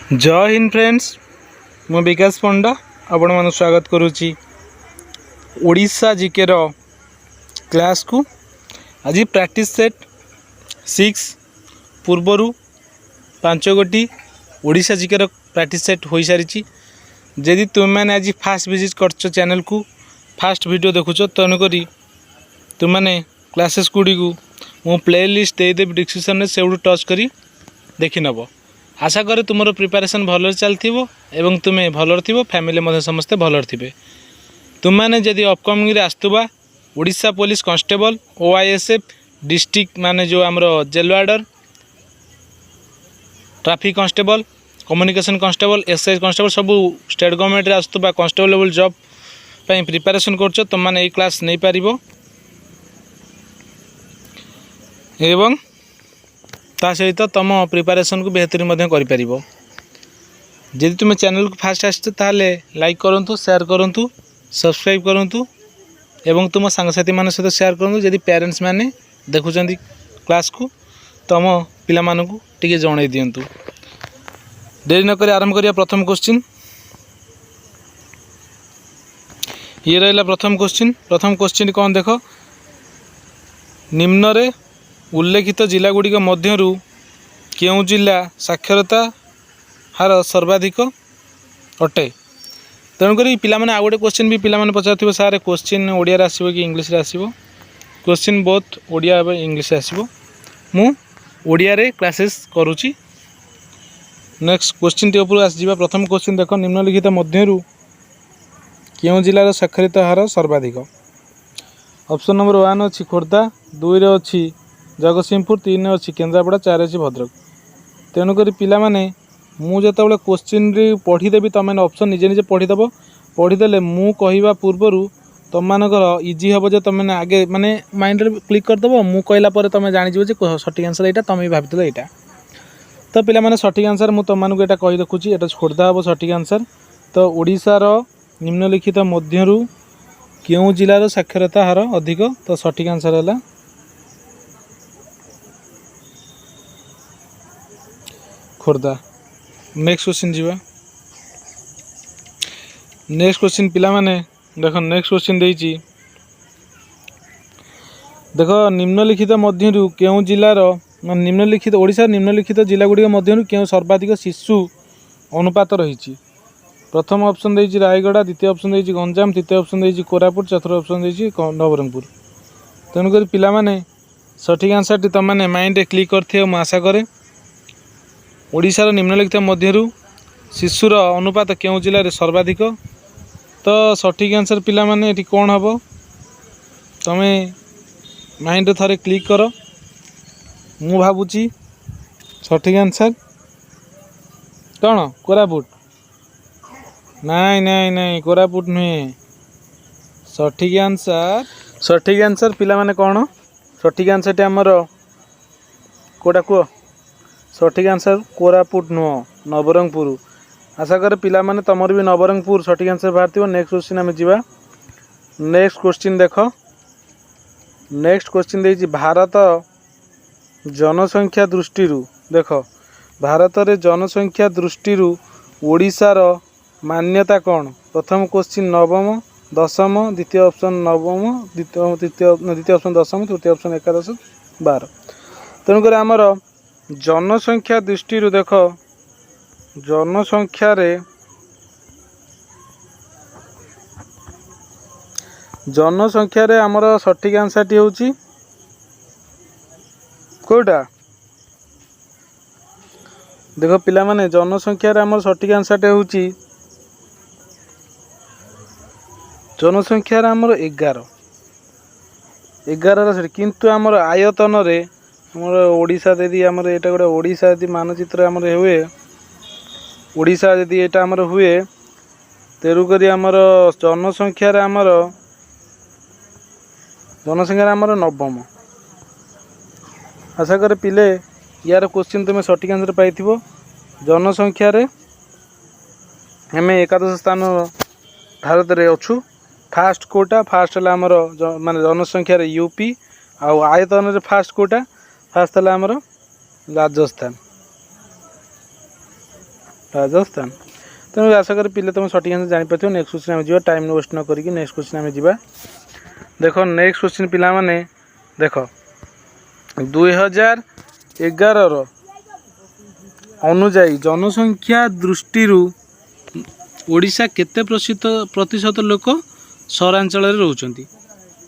जय हिंद फ्रेंड्स, मु विकास पंडा आपण मन स्वागत करुच्ची ओडिशा जीके रो क्लास को। आज प्रैक्टिस सेट 6 पूर्वर 5 गोटी ओडिशा जीके रो प्रैक्टिस सेट हो सारी। जदि तुम मैंने आज फास्ट विजिट कर चैनल को फास्ट वीडियो देखुच तेणुक तुमने क्लासेस गुड़ी को मु प्ले लिस्ट देदेवी डिस्क्रिप्शन में से टच करी देखी नब। आशा करे तुम प्रिपरेशन भल चलती एवं तुम्हें भल थी फैमिली समस्ते भल थे। तुमने जदि अपकमिंग आसुवा Odisha police constable OISF district माने जो आमर jail warder traffic constable communication constable SI constable सब स्टेट गवर्नमेंट आसुवा कांस्टेबल लेवल जॉब पे प्रिपरेशन कर तुमने ये क्लास नहीं पार एवं ता सहित तुम प्रिपरेशन को बेहतरी कर। जदि तुम चैनल को फास्ट आसते लाइक करूँ, शेयर करूँ, सब्सक्राइब करूँ एवं तुम सांगसाथी मान सहित शेयर करूँ। जदि पेरेंट्स माने देखुं क्लास को तुम पिलामानकु टिके जणाई दिंतु। देरी नक आरंभ करिया प्रथम क्वेश्चन। ये रहा प्रथम क्वेश्चन। प्रथम क्वेश्चन कौन देख, निम्न रे उल्लेखित जिला गुड़िक मध्यरु केउं जिला साक्षरता हार सर्वाधिक अटे। तेणुक पिला माने आ गोटे क्वेश्चन भी पिला माने पचार सारे क्वेश्चन ओडिया आसो कि इंग्लिश आसो। क्वेश्चन बोथ ओडिया और इंग्लिश आसो। मु ओडिया रे क्लासेस करुच्ची। नेक्स्ट क्वेश्चन टी ऊपर आसवा। प्रथम क्वेश्चन देख, निम्नलिखित मध्यरु केउं जिलार साक्षरता हार सर्वाधिक। ऑप्शन नंबर 1 अच्छी खोर्धा, 2 रे अच्छी जगतसिंहपुर, 3 अच्छी केन्द्रापड़ा, 4 अच्छी भद्रक। तेणुक पिला माने मु जो क्वेश्चन पढ़ीदेवी तुम मैंने ऑप्शन निजे निजे पढ़ीदेव। पढ़ीदे मु कहवा पूर्वर तुम मानकर इजी हम जो तुम आगे माने माइंड रे क्लिक करदेव। मु कहला पर तुम जानीज सठिक आंसर यहाँ तुम भी भाभी यहाँ। तो पिला माने सठिक आंसर मु तुम मानक यहाँ कही देखुची। एटा खोर्धा हम सठिक आंसर। तो ओडिशार निम्नलिखित मध्यरु केउं जिलार साक्षरता हार अधिक। तो सठिक आंसर है खोर्धा। नेक्स्ट क्वेश्चन जीवा। नेक्स्ट क्वेश्चन पिला माने देख, नेक्स्ट क्वेश्चन देइची देख, निम्नलिखित मध्यरु केउं जिलार निम्नलिखित ओडिशा निम्नलिखित जिला गुड़िक मध्यरु केउं सर्वाधिक शिशु अनुपात रही। प्रथम ऑप्शन देइची रायगड़ा, द्वितीय ऑप्शन देइची गंजाम, तृतीय ऑप्शन देइची कोरापुट, चतुर्थ ऑप्शन देइची नवरंगपुर। तेणुक पिला माने सठिक आंसर टी तुम माने माइंड रे क्लिक करथियो म आशा करे। ओडिशार निम्नलिखित मध्यरु शिशुर अनुपात केउं जिले में सर्वाधिक। तो सठिक आंसर पिला माने एटी कौन हम तमे माइंड रे थरे क्लिक कर। मु भावुची सठिक आंसर कौन कोरापुट। नाई नाई नाई कोरापुट नुहे। सठिक आंसर पिला माने कौन सठिक आंसर टी आमर कोटा कह। सठिक आंसर कोरापुट नुह नवरंगपुर। आशा करे पिला माने तमर भी नवरंगपुर सठिक आंसर बाहर। नेक्स्ट क्वेश्चन आम जा। नेक्स्ट क्वेश्चन देख, नेक्स्ट क्वेश्चन देइछि भारत जनसंख्या दृष्टि देख, भारत रे जनसंख्या दृष्टि ओडिशार मान्यता कौन। प्रथम क्वेश्चन नवम, दशम, द्वितीय ऑप्शन नवम, द्वितीय ऑप्शन दशम, तृतीय ऑप्शन एकादश, 12। तेणुक आमर जनसंख्या दृष्टि देख, जनसंख्या रे आमर सठिक आंसर टी होची कोटा। देख पिला माने जनसंख्या रे आमर सठिक आंसर टी होची जनसंख्या रे आमर 11 किंतु आमर आयतन रे आमर ओडिशा यदि आमर एटा गोटे ओडिशा यदि मानचित्र आमर हुए, ओडिशा यदि एटा आमर हुए, तेणुक आमर जनसंख्या रे आमर नवम। आशा करे पिले यार क्वेश्चन तुम सठिक आंसर पाई। जनसंख्या रे हमें एकादश स्थान भारत रे अच्छु। फास्ट कोटा फास्ट है आमर माने जनसंख्या रे यूपी। आयतन रे फास्ट कोटा फास्ट है आमर राजस्थान। राजस्थान। तेणु आशा करी पिले तुम सठिक आंसर जापर। नेक्स्ट क्वेश्चन आम जा टाइम वेस्ट न करी नेक्स्ट क्वेश्चन आम जा देख। नेक्स्ट क्वेश्चन पिला माने देख 2011 अनुजाई जनसंख्या दृष्टि ओडिशा केते प्रतिशत लोक सहरांचल रोचंती।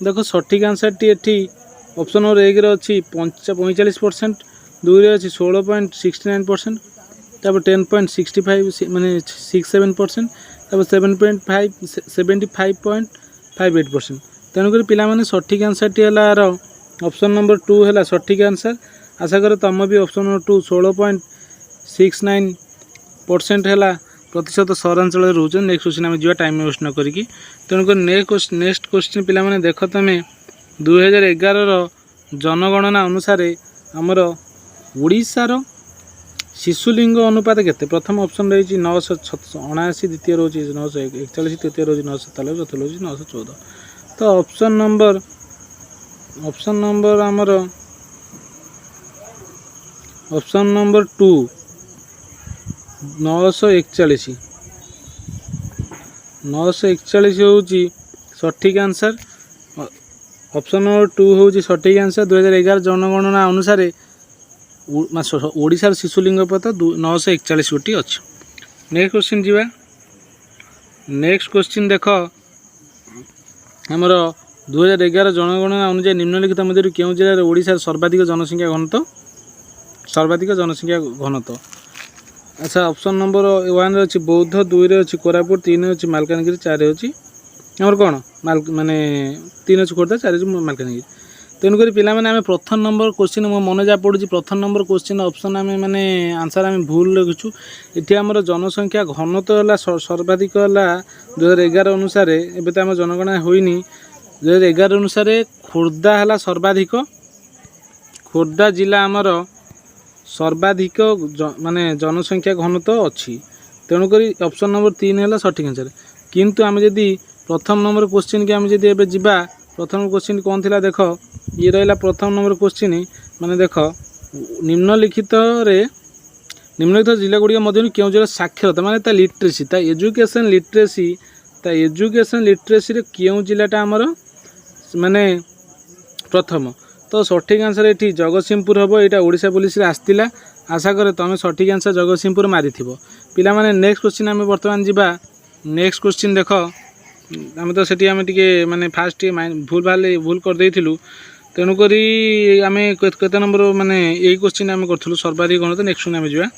देखो सठिक आंसर टी एठी ऑप्शन नंबर 1 रे अछि 45%, 2 रे अछि 16.69%, तब 10.65 माने 67%, तब 75.58%। तेणुक पिला माने सठिक आंसर टी हला ऑप्शन नंबर 2 है सठिक आंसर। आशा कर तुम भी ऑप्शन नंबर 2 16.69% है प्रतिशत सहरांचल रोचन। नेक्स्ट क्वेश्चन आम जा टाइम वेस्ट न करी। तेणुक नेक्स्ट क्वेश्चन पिला माने देख तुम 2011 जनगणना अनुसार आमर ओडिशार शिशुलिंग अनुपात केते। प्रथम ऑप्शन रही 979, द्वितीय रोचे 941, तृतीय रोचे 947, चतुर्थ रोचे 914। तो ऑप्शन नंबर आमर ऑप्शन नंबर 2 941 हूँ सठिक आंसर। ऑप्शन नंबर 2 हूँ सठिक आंसर। 2011 जनगणना अनुसार ओडिशार शिशुलिंग अनुपात 941 गोटी अच्छी। नेक्स्ट क्वेश्चन जीवा। नेक्स्ट क्वेश्चन देख आमर 2011 जनगणना अनुसार निम्नलिखित मध्य केउं जिले ओडिशार सर्वाधिक जनसंख्या घनत्व। अच्छा ऑप्शन नंबर 1 रे अच्छी बौद्ध, 2 रे अच्छी कोरापुट, 3 रे अच्छी मालकानगिरी, 4 रे अच्छी आमर कौन माने 3 अच्छी खोर्धा, 4 मालकानगिरी। तेणुक पिला माने आम प्रथम नंबर क्वेश्चन मो मन जा पड़ी प्रथम नंबर क्वेश्चन ऑप्शन आम माने आंसर आम भूल लिखुचु। ये आमर जनसंख्या घनत्व है सर्वाधिक है 2011 अनुसार। एवं तो आम जनगणना होनी 2011 अनुसार खोर्धा है सर्वाधिक। खोर्धा जिला आमर सर्वाधिक माने जनसंख्या घनत्व अच्छी। तेणुक ऑप्शन नंबर 3 है सठिक आंसर। किंतु आम जदि प्रथम नंबर क्वेश्चन की आम जदि एबे जिबा प्रथम क्वेश्चन कौन थिला देख ये रहा प्रथम नंबर क्वेश्चन माने देख निम्नलिखित जिला गुड़िक मध्य क्यों जिला साक्षरता माने ता लिटरेसी ता एजुकेशन लिटरेसी रे क्यों जिलाटा आमर माने प्रथम। तो सठिक आंसर ये जगतसिंहपुर हम। यहाँ ओडिशा पुलिस आसला। आशा करे तुम सठिक आंसर जगतसिंहपुर मारी पिला माने। नेक्स्ट क्वेश्चन आम बर्तमान जा। नेक्स्ट क्वेश्चन देख आम तो सेठी आम टे माने फास्ट भूल कर देइथिलु। तेणुक आम केते नंबर माने यही क्वेश्चन आम करूँ सर्वाधिक गणत। नेक्स्ट क्वेश्चन आम जा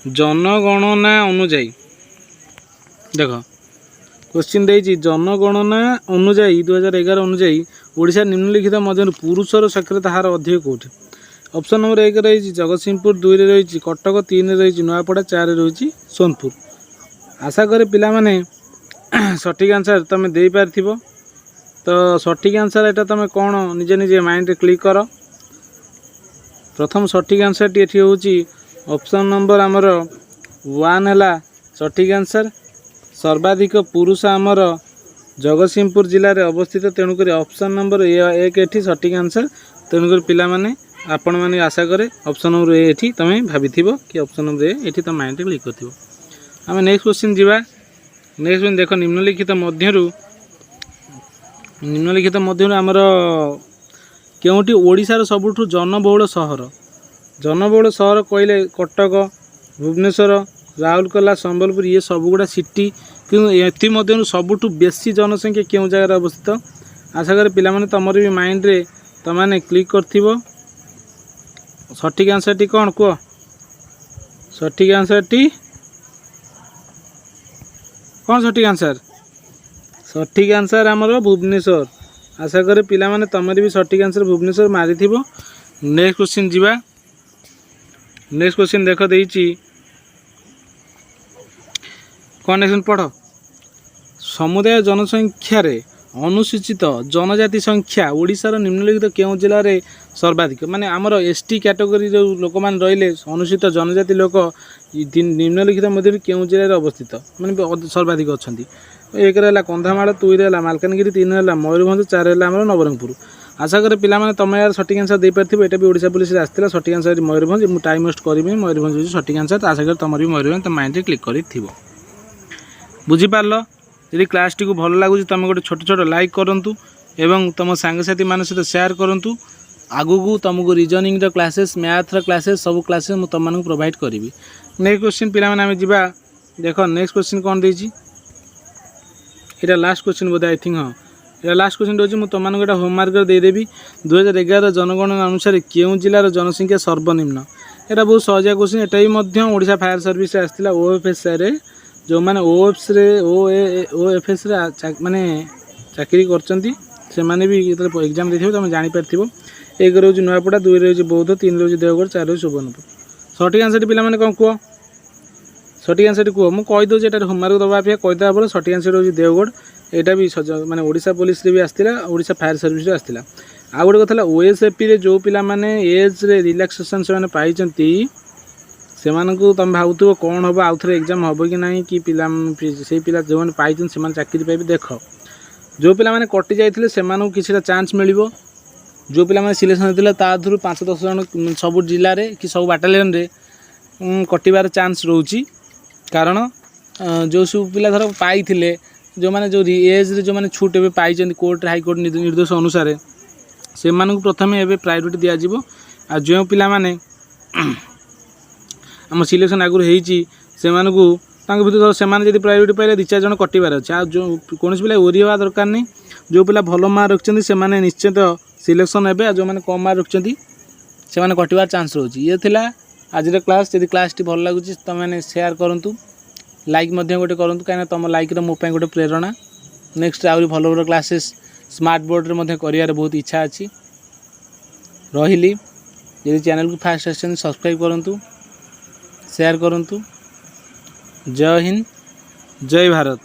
जनगणना अनुजाई देख क्वेश्चन देइछि जनगणना अनुजाई 2011 अनुजाई ओडिशा निम्नलिखित मध्य पुरुषर साक्षरता हार अधिक कौटी। ऑप्शन नंबर 1 रही जगतसिंहपुर, 2 रही कटक, 3 रही नुआपड़ा, 4 रही सोनपुर। आशा करे पिला माने सठिक आंसर तुम दे पारिथिबो। तो सठिक आंसर एटा तुम कौन निजे निजे माइंड रे क्लिक कर। प्रथम सठिक आंसर टी एठी होची ऑप्शन नंबर आमर 1 है सठिक आंसर। सर्वाधिक पुरुष आमर जगतसिंहपुर जिले में अवस्थित। तेणुक ऑप्शन नंबर 1 एठी सठिक आंसर। तेणुक पिला माने आपण माने आशा करे ऑप्शन नंबर एठी तुम भाभी कि ऑप्शन नंबर एठी तुम माइंड रे क्लिक करथिबो। आम नेक्स्ट क्वेश्चन जीवा। नेक्स्ट क्वेश्चन देख निम्नलिखित मध्य आमर केउटी ओडिशार सबुठु जनबहुल सहर कहले कटक, भुवनेश्वर, राउरकेला, संबलपुर ये सबगुड़ा सिटी। कि मध्य सबुठु बेसी जनसंख्या क्यों जगार अवस्थित। आशा करे पिला माने तमर भी माइंड रे तमाने क्लिक करथिबो। सठिक आंसर टी कौन कह। सठिक आंसर टी कौन सठिक आंसर। सठिक आंसर आमर भुवनेश्वर। आशा करे पिला माने तमर भी सठिक आंसर भुवनेश्वर मारी थिबो। नेक्स्ट क्वेश्चन जीवा। नेक्स्ट क्वेश्चन देख देइछि कनेक्शन पढ़। समुदाय जनसंख्या रे अनुसूचित जनजाति संख्या ओडिशार निम्नलिखित केउं जिले में सर्वाधिक। माने आमर एसटी कैटेगरी जो लोक मान रहिले अनुसूचित जनजाति लोक निम्नलिखित मध्य केउं जिले में अवस्थित माने सर्वाधिक अच्छा। 1 कंधामाल, 2 मालकानगिरी, 3 मयूरभंज, 4 नवरंगपुर। आशा करें पिलाने तुम यार सठिक आंसर दे पार्थ ये भी ओडिशा पुलिस आसाला सठिक आंसर मयूरभंज मुझे टाइम वेस्ट करी मयूरभंज हूँ सठिक आंसर तो आशा करें तुम भी मयूरभंज तुम माइंड क्लिक कर बुझीपार यदि क्लास टी भल लगुच तुम गोटे छोट छोट लाइक करूँ एवं तुम सांगसाथी मान सहित सेयार करूँ आगू तुमको रिजनिंग क्लासेस मैथ क्लासेस सब क्लासेस मुझे तुम प्रोवाइड करी। नेक्स्ट क्वेश्चन पिलाने जा देख नेक्स्ट क्वेश्चन कौन देती ये last question Bodhe I think हाँ ये लास्ट क्वेश्चन रोज मुझे तुमको गोटे होमवर्क देदेवी 2011 जनगणना अनुसार क्यों जिलार जनसंख्या सर्वनिम्न यहाँ बहुत सहजिया क्वेश्चन यहाँ ओडिशा फायर सर्विस आसाला ओएफएसआर जो मैंने ओएफएस माने चाकरी करने भी एग्जाम देखिए तुम जापर एक रोज नुआपड़ा 2 रोज बौद्ध 3 रोज देवगढ़ 4 रोज सुवर्णपुर सठिक आंसर पिला मैंने कौन कह सठिक आंसर कह मुझे कहीदे ये होमवर्क दवा अपेक्षा कहीदेवा बोले सठिक आंसर रोज देवगढ़ यहाँ भी माने ओडिशा पुलिस भी आसाला ओडिशा फायर सर्विस आसाला आ गोटे कथा ओएसएपी जो पिला माने एज रे रिलैक्सेशन से पाई से तुम भावुव कौन हम आउ थे एग्जाम हम कि ना कि पिला से पिला जो मैंने पाई से चाकरी पाइबे देख जो पिला माने कटि जाइए से किसी चांस मिल जो पिला माने सिलेक्शन होता ता धुर 5-10 जन सब जिले में कि सब बाटालियन रे कटिबार चांस रोची कारण जो सब पिला धर पाई जो मैंने जो एज रे जो मैंने छूट ए पाई कोर्ट हाईकोर्ट निर्देश अनुसार से प्रथम एवं प्रायोरिटी दिज्व आ जो पिला माने आम सिलेक्शन आगुरी होती से भर से प्रायोरिटी पाइले 2-4 जन कटिबार अच्छे आ जो कौन पिला ओरी हवा दरकार नहीं जो पिला भल मार्क रखते से निश्चित सिलेक्शन हे जो मैंने कम मार्क रखते से कटिबार चांस रोचे ये थिला आज क्लास यदि क्लास टी भल लगुच तुम मैंने सेयार करूँ लाइक गोटे करूँ कहीं तुम लाइक मोपाई गोटे प्रेरणा नेक्स्ट आहरी भल भल क्लासेस स्मार्ट बोर्ड रे कर बहुत इच्छा अच्छी रही यदि चैनल को फास्ट आसन सब्सक्राइब करूँ शेयर करूँ जय हिंद जय भारत।